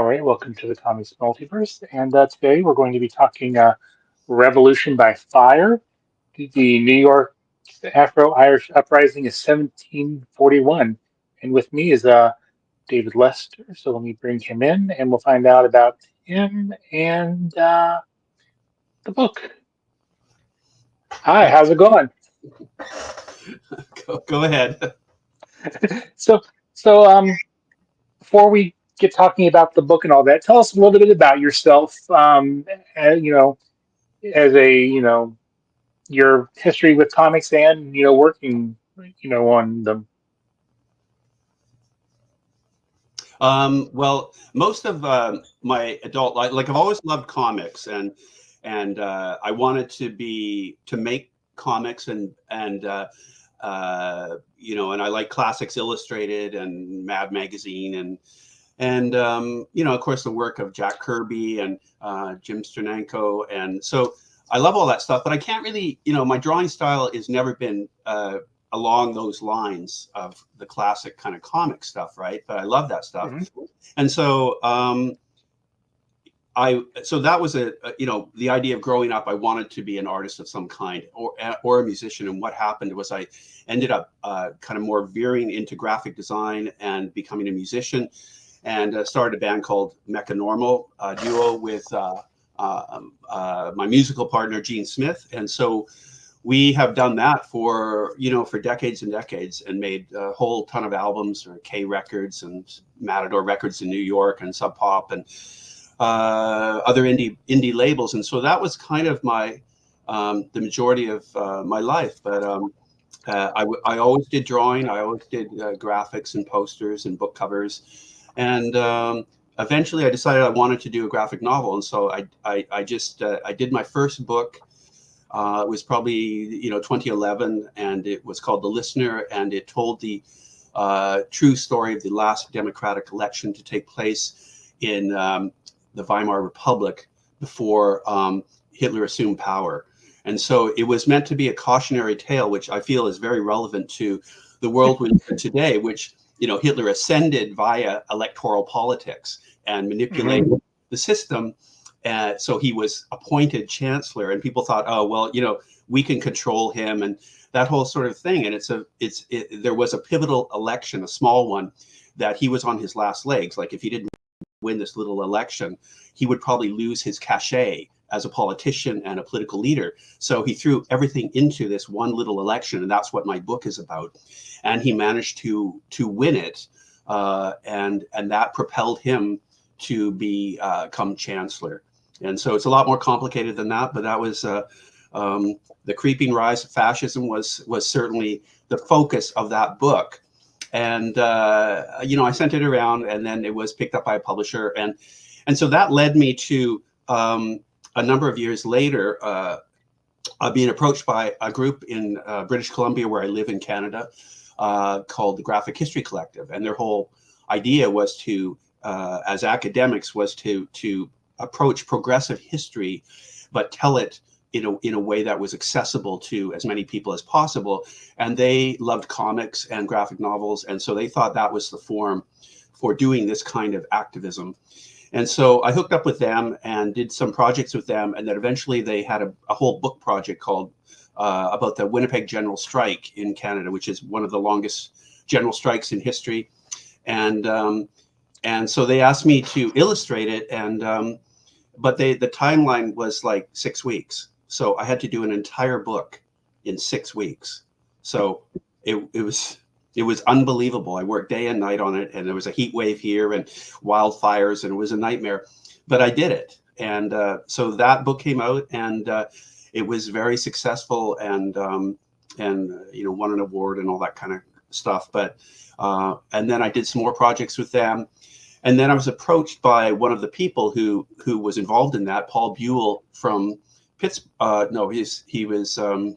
right, welcome to the Comics Multiverse. And today we're going to be talking Revolution by Fire. The New York Afro-Irish Uprising is 1741. And with me is David Lester. So let me bring him in and we'll find out about him and the book. Hi, how's it going? Go ahead. So, so before we get talking about the book and all that, tell us a little bit about yourself. As a your history with comics and working on them. Well, most of my adult life, like I've always loved comics, and I wanted to make comics, and I like Classics Illustrated and Mad Magazine, and of course the work of Jack Kirby and Jim Sternenko, and so I love all that stuff. But I can't really, my drawing style has never been along those lines of the classic kind of comic stuff, right? But I love that stuff. Hmm. And so so that was the idea of growing up. I wanted to be an artist of some kind, or a musician. And what happened was I ended up kind of more veering into graphic design and becoming a musician, and started a band called Mecha Normal, duo with my musical partner Gene Smith. And so we have done that for decades and decades, and made a whole ton of albums, or K Records and Matador Records in New York, and Sub Pop, and other indie labels. And so that was kind of my the majority of my life. But I always did drawing. I always did graphics and posters and book covers. And eventually I decided I wanted to do a graphic novel. And so I just I did my first book. It was probably 2011, and it was called The Listener, and it told the true story of the last democratic election to take place in the Weimar Republic before Hitler assumed power. And so it was meant to be a cautionary tale, which I feel is very relevant to the world we live in today, which Hitler ascended via electoral politics and Hmm. manipulated the system. So he was appointed chancellor, and people thought, oh, well, we can control him, and that whole sort of thing. And there was a pivotal election, a small one, that he was on his last legs. Like if he didn't win this little election, he would probably lose his cachet as a politician and a political leader. So he threw everything into this one little election, and that's what my book is about. And he managed to win it, and that propelled him to become chancellor. And so it's a lot more complicated than that, but that was the creeping rise of fascism was certainly the focus of that book. And I sent it around, and then it was picked up by a publisher, and so that led me to a number of years later being approached by a group in British Columbia, where I live in Canada, called the Graphic History Collective, and their whole idea was to, as academics, was to approach progressive history, but tell it in a way that was accessible to as many people as possible. And they loved comics and graphic novels, and so they thought that was the form for doing this kind of activism. And so I hooked up with them and did some projects with them, and then eventually they had a whole book project called about the Winnipeg General Strike in Canada, which is one of the longest general strikes in history. And so they asked me to illustrate it, and but the timeline was like 6 weeks. So I had to do an entire book in 6 weeks. So it was unbelievable. I worked day and night on it, and there was a heat wave here and wildfires, and it was a nightmare. But I did it, and so that book came out, and it was very successful, and won an award and all that kind of stuff. But and then I did some more projects with them. And then I was approached by one of the people who was involved in that, Paul Buell from Pittsburgh. No, he was in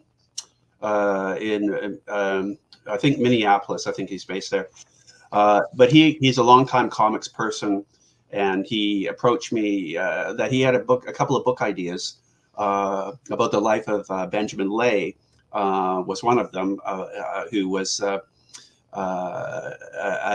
I think Minneapolis. I think he's based there. But he's a longtime comics person, and he approached me that he had a couple of book ideas about the life of Benjamin Lay. Was one of them, who was an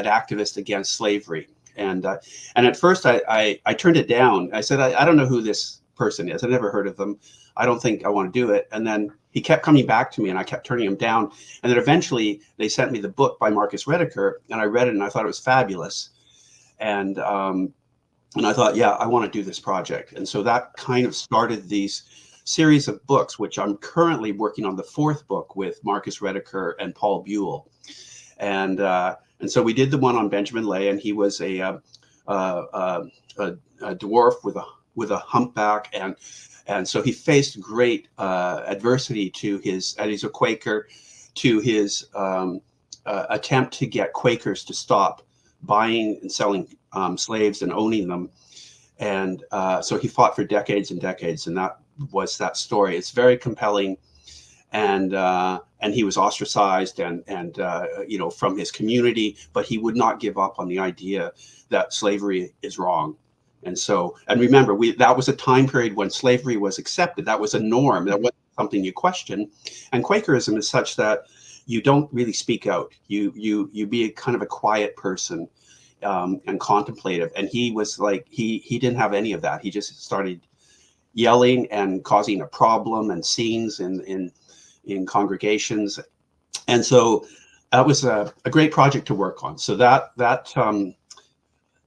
activist against slavery. and at first I turned it down. I said I don't know who this person is. I never heard of them. I don't think I want to do it. And then he kept coming back to me, and I kept turning him down. And then eventually they sent me the book by Marcus Rediker, and I read it, and I thought it was fabulous. And I thought, yeah, I want to do this project. And so that kind of started these series of books, which I'm currently working on the fourth book with Marcus Rediker and Paul Buell. And so we did the one on Benjamin Lay, and he was a dwarf with a humpback, and so he faced great adversity to his, and he's a Quaker, to his attempt to get Quakers to stop buying and selling slaves and owning them. And so he fought for decades and decades, and that was that story. It's very compelling. And he was ostracized and you know, from his community, but he would not give up on the idea that slavery is wrong. And so, and remember, that was a time period when slavery was accepted. That was a norm. That wasn't something you question. And Quakerism is such that you don't really speak out. You be a kind of a quiet person and contemplative. And he was like, he didn't have any of that. He just started yelling and causing a problem and scenes in congregations. And so that was a great project to work on. So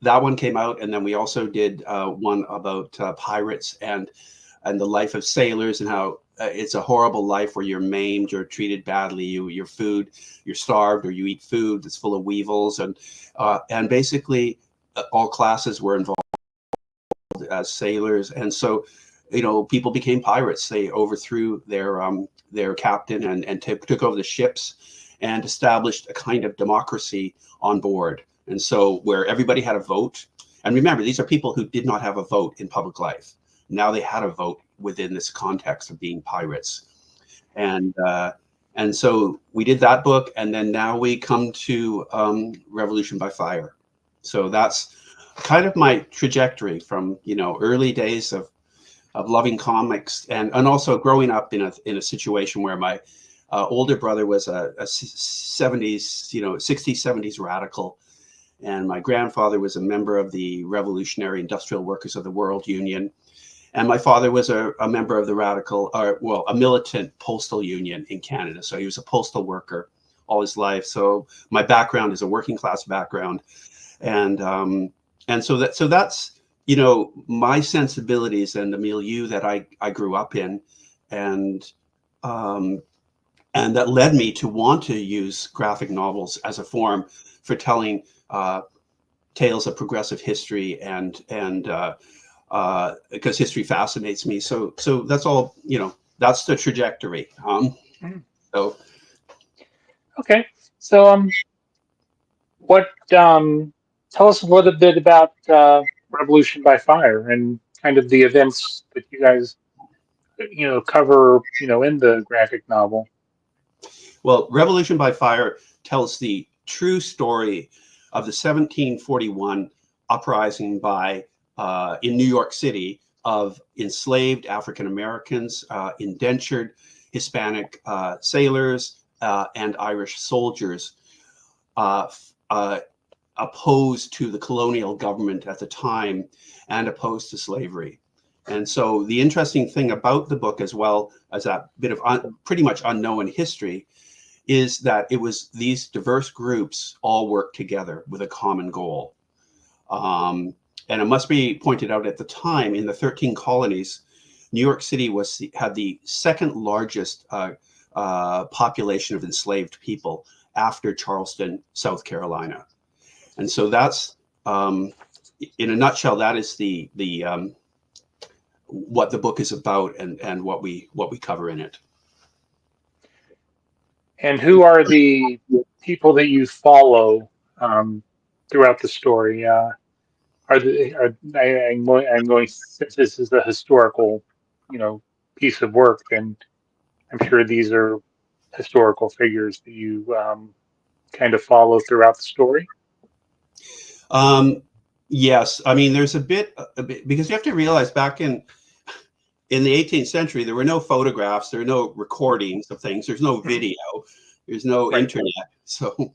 that one came out, and then we also did one about pirates and the life of sailors, and how it's a horrible life where you're maimed, you're treated badly, you're starved, or you eat food that's full of weevils, and basically all classes were involved as sailors. And so, you know, people became pirates. They overthrew their captain and took over the ships and established a kind of democracy on board. And so where everybody had a vote, and remember, these are people who did not have a vote in public life. Now they had a vote within this context of being pirates. And so we did that book, and then now we come to Revolution by Fire. So that's kind of my trajectory from, you know, early days of loving comics, and also growing up in a situation where my older brother was a 70s, you know, 60s, 70s radical. And my grandfather was a member of the Revolutionary Industrial Workers of the World Union. And my father was a member of the a militant postal union in Canada. So he was a postal worker all his life. So my background is a working class background. And so that's, you know, my sensibilities and the milieu that I grew up in. And that led me to want to use graphic novels as a form for telling tales of progressive history, and because history fascinates me. So that's all, you know, that's the trajectory. So Okay, so what tell us a little bit about Revolution by Fire and kind of the events that you guys, you know, cover, you know, in the graphic novel. well, Revolution by Fire tells the true story of the 1741 uprising in New York City of enslaved African Americans, indentured Hispanic sailors, and Irish soldiers opposed to the colonial government at the time and opposed to slavery. And so the interesting thing about the book, as well as that bit of pretty much unknown history, is that it was these diverse groups all worked together with a common goal. And it must be pointed out, at the time, in the 13 colonies, New York City had the second largest population of enslaved people after Charleston, South Carolina. And so that's, in a nutshell, that is the what the book is about, and what we cover in it. And who are the people that you follow throughout the story? I'm going, since this is a historical, you know, piece of work, then I'm sure these are historical figures that you kind of follow throughout the story. Yes, I mean, there's a bit, because you have to realize, back in the 18th century, there were no photographs, there were no recordings of things, there's no video, there's no Right. internet. So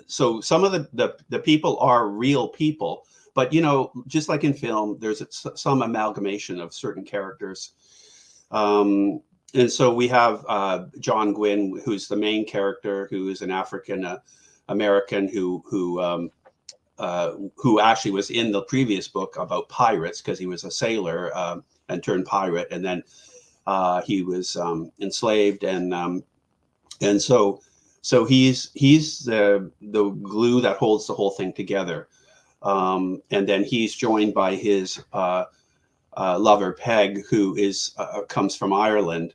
so some of the people are real people, but just like in film, there's some amalgamation of certain characters. And so we have John Gwynn, who's the main character, who is an African American who actually was in the previous book about pirates, because he was a sailor and turned pirate, and then he was enslaved, and so he's the glue that holds the whole thing together. And then he's joined by his lover Peg, who comes from Ireland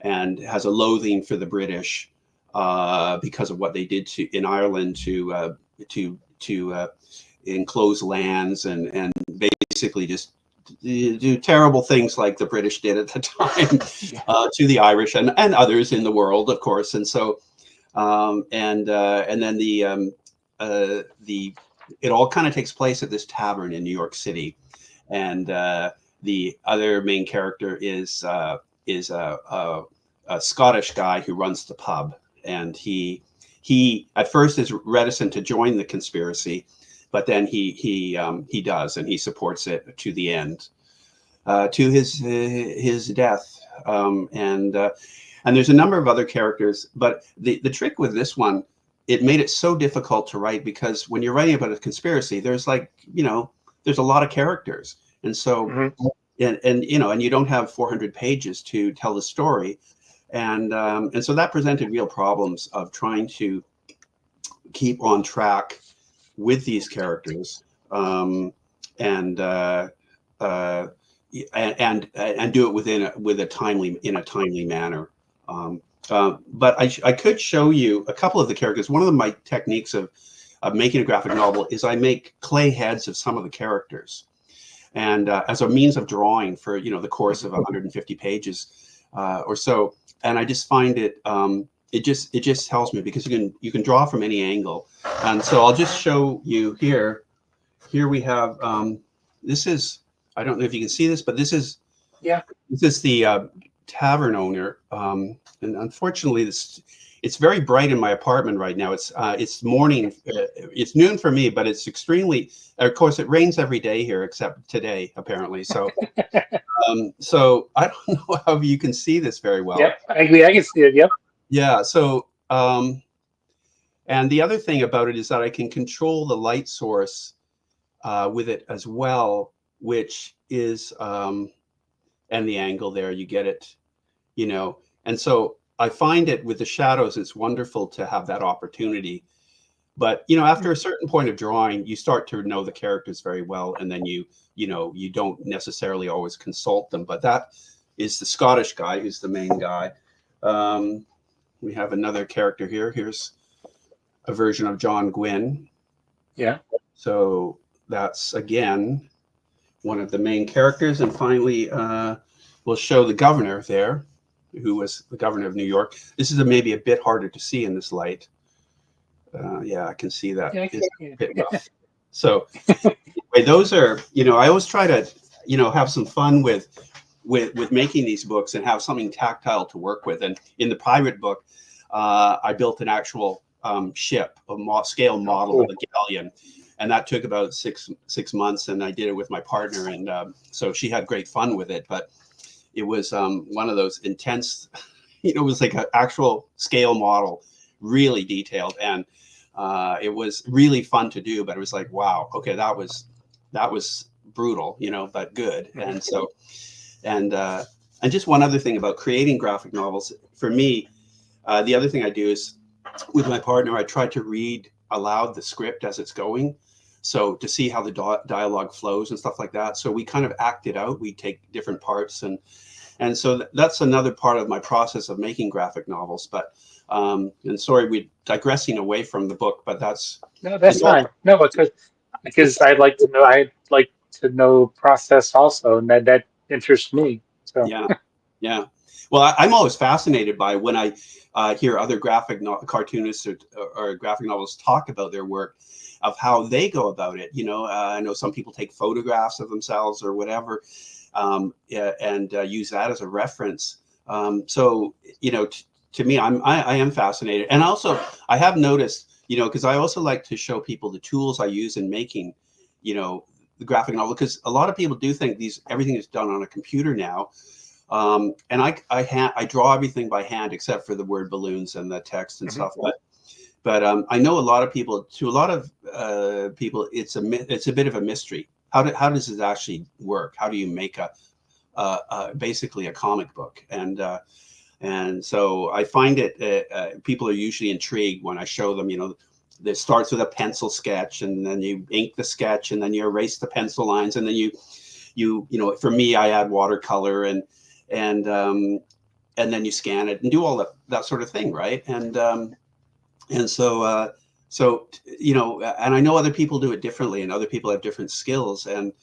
and has a loathing for the British because of what they did in Ireland to enclose lands and basically just do terrible things like the British did at the time to the Irish and others in the world, of course. And so and then it all kind of takes place at this tavern in New York City, and the other main character is a Scottish guy who runs the pub, and he at first is reticent to join the conspiracy, but then he does, and he supports it to the end, to his death. And there's a number of other characters, but the trick with this one, it made it so difficult to write, because when you're writing about a conspiracy, there's there's a lot of characters, and so and you don't have 400 pages to tell the story, and so that presented real problems of trying to keep on track with these characters, and do it in a timely manner. But I could show you a couple of the characters. One of my techniques of making a graphic novel is I make clay heads of some of the characters, and as a means of drawing for the course of 150 pages or so. And I just find it it just helps me, because you can draw from any angle. And so I'll just show you here. Here we have this is, I don't know if you can see this, but this is the tavern owner. And unfortunately, it's very bright in my apartment right now. It's morning. It's noon for me, but it's extremely. Of course, it rains every day here except today, apparently. So, so I don't know how you can see this very well. Yep, I can see it. Yep. Yeah. So, and the other thing about it is that I can control the light source with it as well, which is and the angle there. You get it, And so I find it with the shadows, it's wonderful to have that opportunity. But, after a certain point of drawing, you start to know the characters very well. And then you don't necessarily always consult them. But that is the Scottish guy who's the main guy. We have another character here. Here's a version of John Gwynn. Yeah. So that's, again, one of the main characters. And finally, we'll show the governor there, who was the governor of New York. This is maybe a bit harder to see in this light. Yeah, I can see that. It's a bit rough. So anyway, those are, I always try to, have some fun with making these books and have something tactile to work with. And in the pirate book, I built an actual ship, a scale model of a galleon. And that took about six months, and I did it with my partner. And so she had great fun with it, but it was one of those intense, it was like an actual scale model, really detailed. And it was really fun to do, but it was like, wow, okay, that was brutal, but good. And so, and just one other thing about creating graphic novels, for me, the other thing I do is with my partner, I try to read aloud the script as it's going. So to see how the dialogue flows and stuff like that. So we kind of act it out. We take different parts, and so that's another part of my process of making graphic novels. But and sorry, we're digressing away from the book, but that's fine. No, because I'd like to know process also, and that interests me. So yeah. Well, I'm always fascinated by when I hear other cartoonists or graphic novelists talk about their work, of how they go about it. I know some people take photographs of themselves or whatever, and use that as a reference. So, to me, I am fascinated. And also, I have noticed you know, because I also like to show people the tools I use in making, you know, the graphic novel, because a lot of people do think everything is done on a computer now. And I draw everything by hand except for the word balloons and the text and Hmm. stuff. But I know a lot of people. To a lot of people, it's a bit of a mystery. How does it actually work? How do you make basically a comic book? And so I find people are usually intrigued when I show them. You know, it starts with a pencil sketch, and then you ink the sketch, and then you erase the pencil lines, and then you know, for me, I add watercolor and um, and then you scan it and do all that sort of thing, right? And so you know, and I know other people do it differently, and other people have different skills, and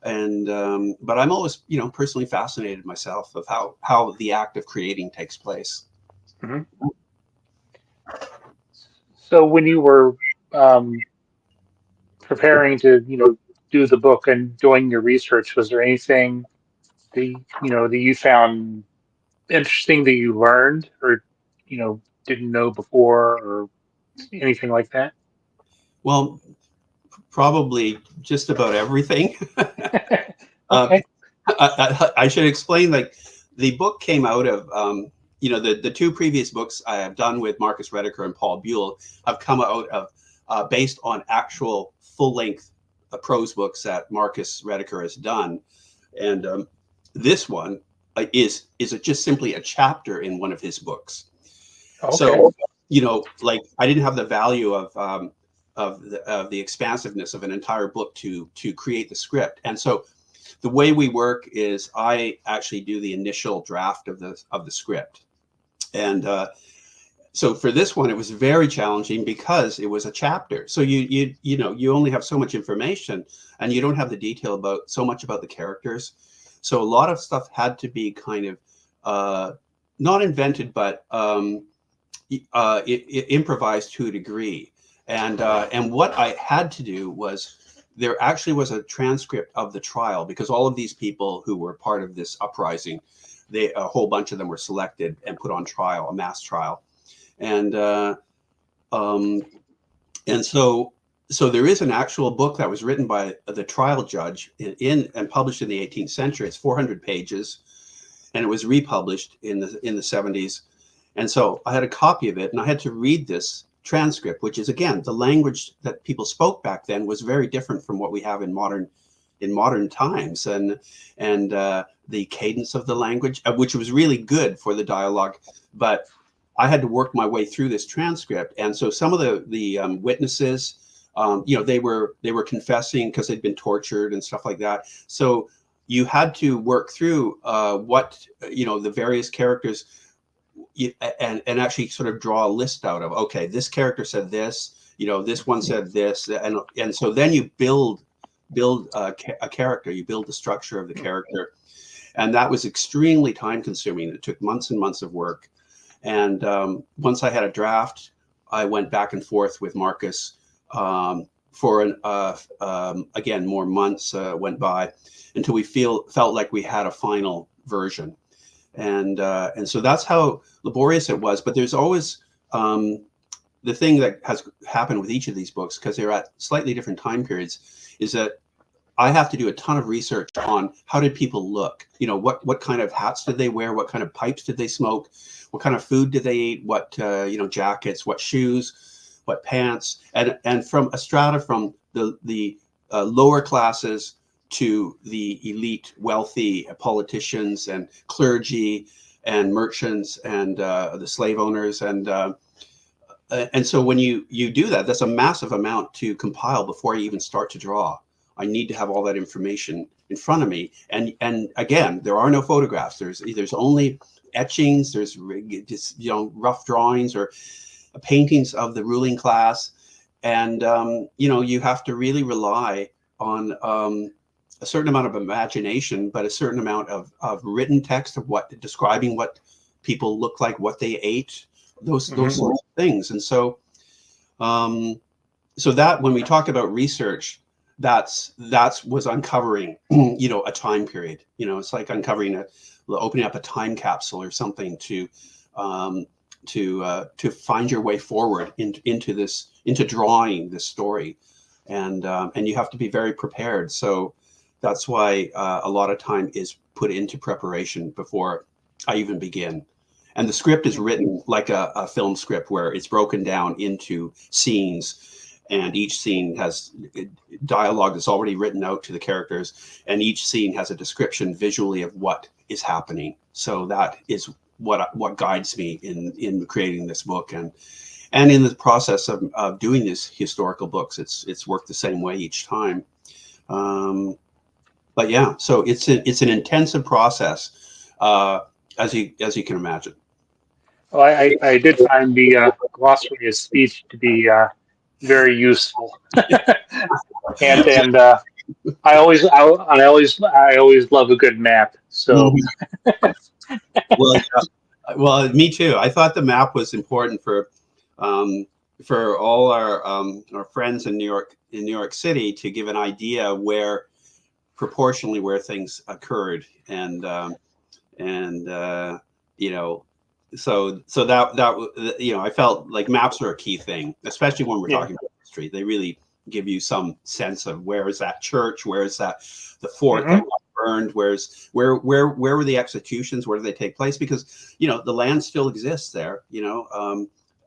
but I'm always, you know, personally fascinated myself of how the act of creating takes place. Hmm. So when you were um, preparing to, do the book and doing your research, was there anything that you found interesting that you learned or, didn't know before or anything like that? Well, probably just about everything. uh, Okay. I should explain, like, the book came out of you know, the two previous books I have done with Marcus Rediker and Paul Buell have come out of based on actual full length prose books that Marcus Rediker has done, and this one is just simply a chapter in one of his books. Okay. So, you know, like, I didn't have the value of the expansiveness of an entire book to create the script, and so the way we work is I actually do the initial draft of the script, and so for this one it was very challenging because it was a chapter. So you know, you only have so much information, and you don't have the detail about so much about the characters. So a lot of stuff had to be kind of not invented, but improvised to a degree. And what I had to do was, there actually was a transcript of the trial, because all of these people who were part of this uprising, a whole bunch of them were selected and put on trial, a mass trial, and um, and so there is an actual book that was written by the trial judge and published in the 18th century. It's 400 pages, and it was republished in the 70s. And so I had a copy of it, and I had to read this transcript, which is, again, the language that people spoke back then was very different from what we have in modern times, and the cadence of the language, which was really good for the dialogue. But I had to work my way through this transcript, and so some of the witnesses, you know, they were confessing because they'd been tortured and stuff like that. So you had to work through what, you know, the various characters, and actually sort of draw a list out of, okay, this character said this, you know, this one said this, and so then you build a character, you build the structure of the character, and that was extremely time consuming. It took months and months of work, and once I had a draft, I went back and forth with Marcus for again, more months went by until we felt like we had a final version. And so that's how laborious it was. But there's always the thing that has happened with each of these books, because they're at slightly different time periods, is that I have to do a ton of research on how did people look, you know, what kind of hats did they wear, what kind of pipes did they smoke, what kind of food did they eat, what you know, jackets, what shoes, what pants, and from a strata from the lower classes to the elite, wealthy politicians and clergy and merchants and the slave owners, and so when you do that, that's a massive amount to compile before you even start to draw. I need to have all that information in front of me, and again, there are no photographs. There's only etchings. There's just, you know, rough drawings or paintings of the ruling class, and you know, you have to really rely on a certain amount of imagination, but a certain amount of written text of describing what people look like, what they ate, those Hmm. sorts of things. And so so that, when we talk about research, that's was uncovering you know, a time period. You know, it's like uncovering opening up a time capsule or something to to find your way forward into drawing this story, and you have to be very prepared. So that's why a lot of time is put into preparation before I even begin. And the script is written like a film script, where it's broken down into scenes, and each scene has dialogue that's already written out to the characters, and each scene has a description visually of what is happening. So that is what guides me in creating this book, and in the process of doing these historical books. It's worked the same way each time. But yeah, so it's an intensive process, as you can imagine. Well, I did find the glossary of speech to be very useful, and I always love a good map. So Mhm. Well, yeah. Well, me too. I thought the map was important um, for all our friends in New York City, to give an idea where proportionally where things occurred, and you know, so that I felt like maps are a key thing, especially when we're yeah. talking about history. They really give you some sense of where is that church, where is that the fort that Hmm. was burned, where were the executions, where did they take place, because the land still exists there.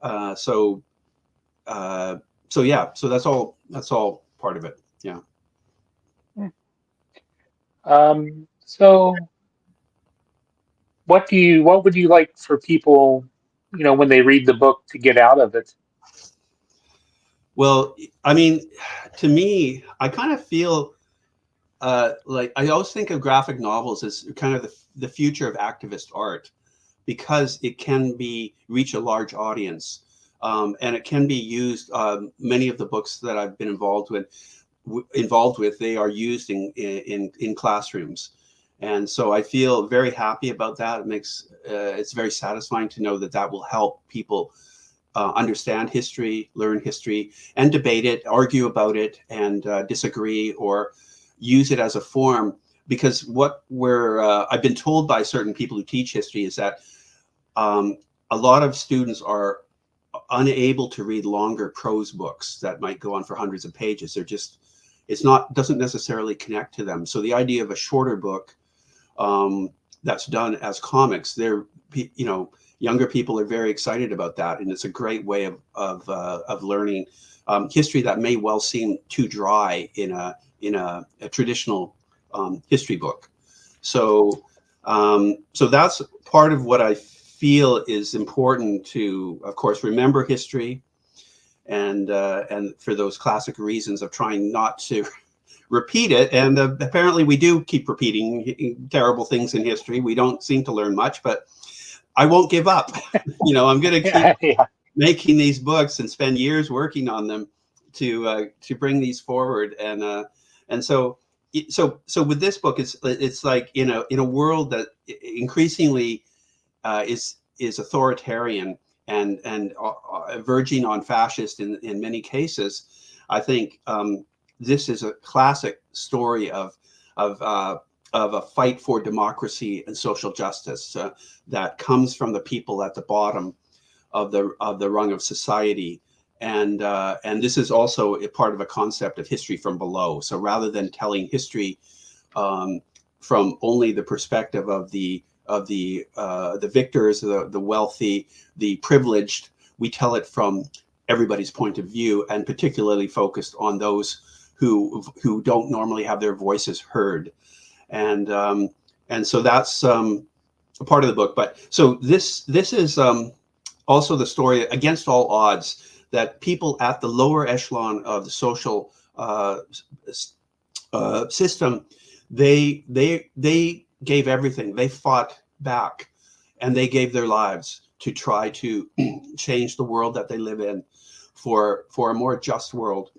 Uh, so uh, so yeah, so that's all part of it. Yeah. So what would you like for people, when they read the book to get out of it? Well, I mean, to me, I kind of feel like I always think of graphic novels as kind of the future of activist art, because it can be reach a large audience, and it can be used. Many of the books that I've been involved with, they are used in classrooms, and so I feel very happy about that. It's very satisfying to know that that will help people understand history, learn history, and debate it, argue about it, and disagree, or use it as a form. Because what I've been told by certain people who teach history is that um, a lot of students are unable to read longer prose books that might go on for hundreds of pages. Doesn't necessarily connect to them. So the idea of a shorter book um, that's done as comics, younger people are very excited about that, and it's a great way of learning history that may well seem too dry in a traditional history book. So that's part of what I feel is important to, of course, remember history, and for those classic reasons of trying not to repeat it. And apparently we do keep repeating terrible things in history. We don't seem to learn much, but I won't give up. I'm going to keep Yeah, yeah. making these books and spend years working on them to bring these forward. And so with this book, it's like in a world that increasingly is authoritarian and verging on fascist in many cases. I think this is a classic story of a fight for democracy and social justice that comes from the people at the bottom of the rung of society. And this is also a part of a concept of history from below. So rather than telling history um, from only the perspective of the victors, the wealthy, the privileged, we tell it from everybody's point of view, and particularly focused on those who don't normally have their voices heard. And so that's a part of the book. But so this is also the story, against all odds, that people at the lower echelon of the social system, they gave everything. They fought back, and they gave their lives to try to change the world that they live in for a more just world.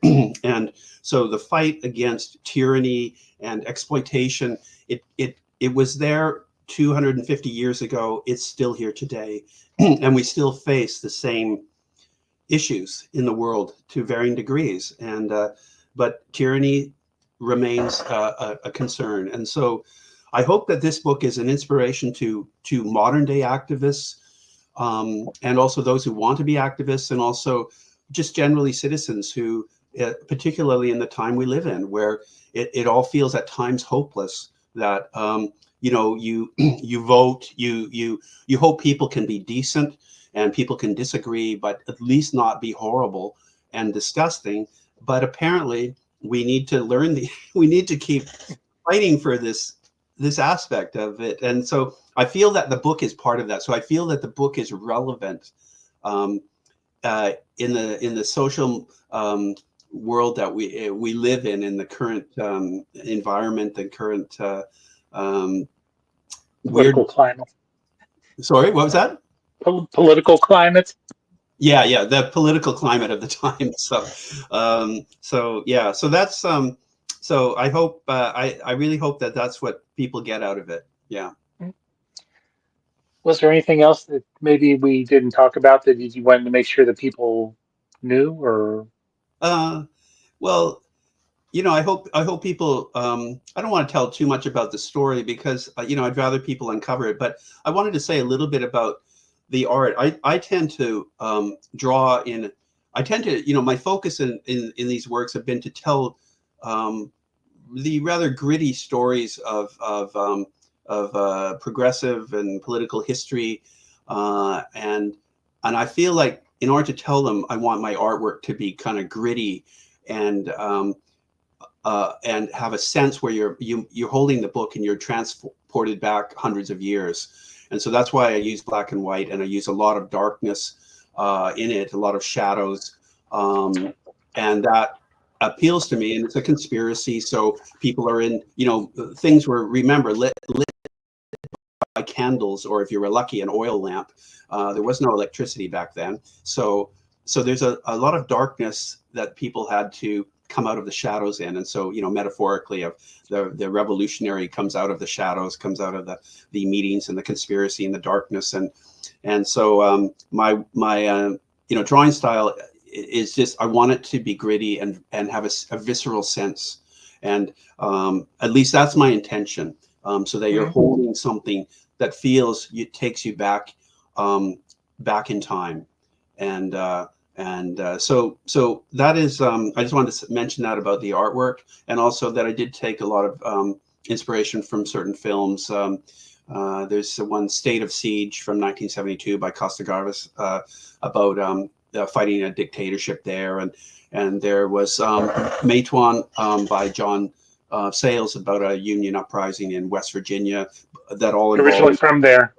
And so the fight against tyranny and exploitation, it was there 250 years ago. It's still here today, and we still face the same issues in the world to varying degrees. But tyranny remains a concern. And so I hope that this book is an inspiration to modern day activists, and also those who want to be activists, and also just generally citizens who, particularly in the time we live in, where it all feels at times hopeless, that you you vote, you hope people can be decent and people can disagree, but at least not be horrible and disgusting. But apparently we need to learn we need to keep fighting for this aspect of it. And so I feel that the book is part of that. So I feel that the book is relevant um, in the social world that we live in the current environment, the current um, weird. Political climate. Sorry, what was that? Political climate. Yeah, the political climate of the time. So yeah, so that's so I hope I really hope that that's what people get out of it. Yeah. Was there anything else that maybe we didn't talk about that you wanted to make sure that people knew, or Uh, well, I hope people. I don't want to tell too much about the story because I'd rather people uncover it. But I wanted to say a little bit about the art. I tend to draw in. I tend to my focus in these works have been to tell um, the rather gritty stories of progressive and political history, and I feel like in order to tell them, I want my artwork to be kind of gritty and have a sense where you're holding the book and you're transported back hundreds of years. And so that's why I use black and white, and I use a lot of darkness in it, a lot of shadows, and that appeals to me. And it's a conspiracy, so people are in things were, remember, lit by candles, or if you were lucky, an oil lamp. There was no electricity back then, so there's a lot of darkness that people had to come out of the shadows in. And so metaphorically, of the revolutionary comes out of the shadows, comes out of the meetings and the conspiracy and the darkness. And so my drawing style is just, I want it to be gritty and have a visceral sense, and at least that's my intention, so that you're holding something that feels, it takes you back back in time. And so that is, I just wanted to mention that about the artwork, and also that I did take a lot of inspiration from certain films. There's one, State of Siege, from 1972 by Costa Gavras, about fighting a dictatorship there, and there was Matewan by John Sayles, about a union uprising in West Virginia that all originally involved. from there,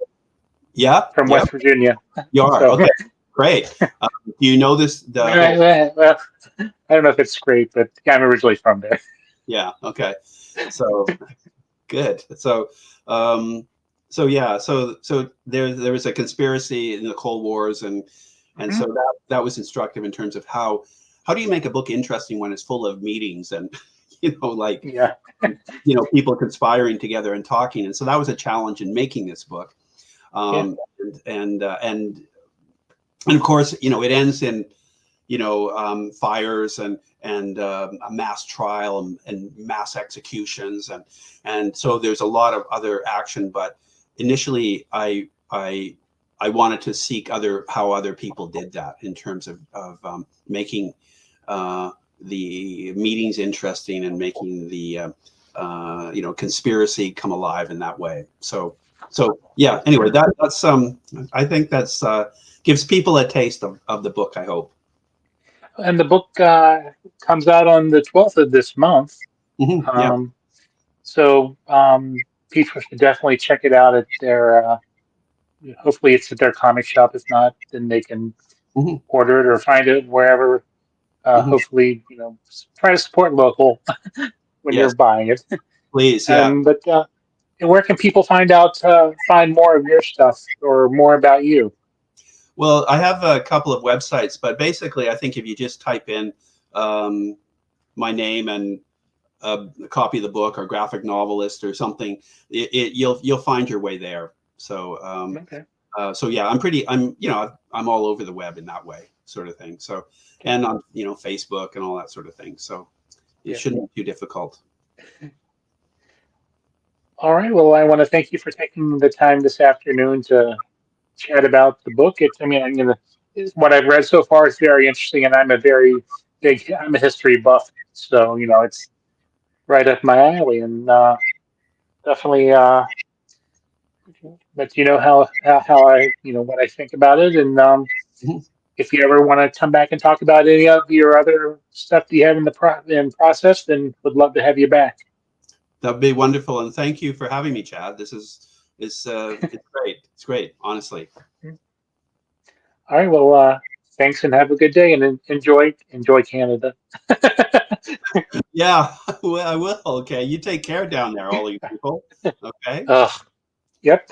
Yeah, from yeah, West Virginia. you are. So, Okay, great. Do you know this? The whole. well, I don't know if it's great, but yeah, I'm originally from there. Yeah. Okay. So good. So yeah. So there was a conspiracy in the Cold Wars, and so Mhm. that was instructive in terms of how do you make a book interesting when it's full of meetings and like Yeah, people conspiring together and talking. And so that was a challenge in making this book. yeah, And of course, it ends in fires and a mass trial and mass executions, and so there's a lot of other action. But initially, I wanted to seek how other people did that in terms of making the meetings interesting and making the conspiracy come alive in that way. So yeah. Anyway, that's I think that's gives people a taste of the book, I hope. and the book comes out on the 12th of this month. Yeah. Um, so people should definitely check it out at their. Hopefully, it's at their comic shop. If not, then they can Hmm. order it or find it wherever. Hmm. Hopefully, try to support local when you're Yes, buying it. please. Yeah. But where can people find more of your stuff or more about you? Well, I have a couple of websites, but basically, I think if you just type in um, my name and a copy of the book, or graphic novelist or something, you'll find your way there. Okay. So yeah, I'm all over the web in that way, sort of thing. So, Okay. and on Facebook and all that sort of thing. So it Yeah. shouldn't be too difficult. All right. Well, I want to thank you for taking the time this afternoon to chat about the book. I mean, what I've read so far is very interesting, and I'm a history buff, so it's right up my alley, and definitely. But you know how I what I think about it, and Mhm. if you ever want to come back and talk about any of your other stuff that you have in the in process, then would love to have you back. That'd be wonderful, and thank you for having me, Chad. This is it's great. It's great, honestly. All right, well, thanks and have a good day, and enjoy Canada. Yeah, well, I will. Okay, you take care down there, all you people. Okay. Ugh, yep.